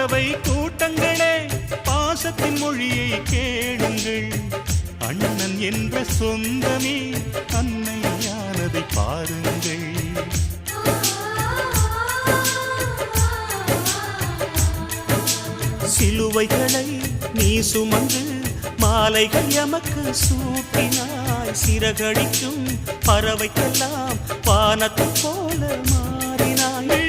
பறவை கூட்டங்களே பாசத்தின் மொழியை கேளுங்கள். அண்ணன் என்ற சொந்தமே அன்னையானதை பாருங்கள். சிலுவைகளை நீ சுமந்து மாலைகள் எமக்கு சூட்டினாய். சிறகடிக்கும் பறவைக்கெல்லாம் வானத்தை போல மாறினாய்.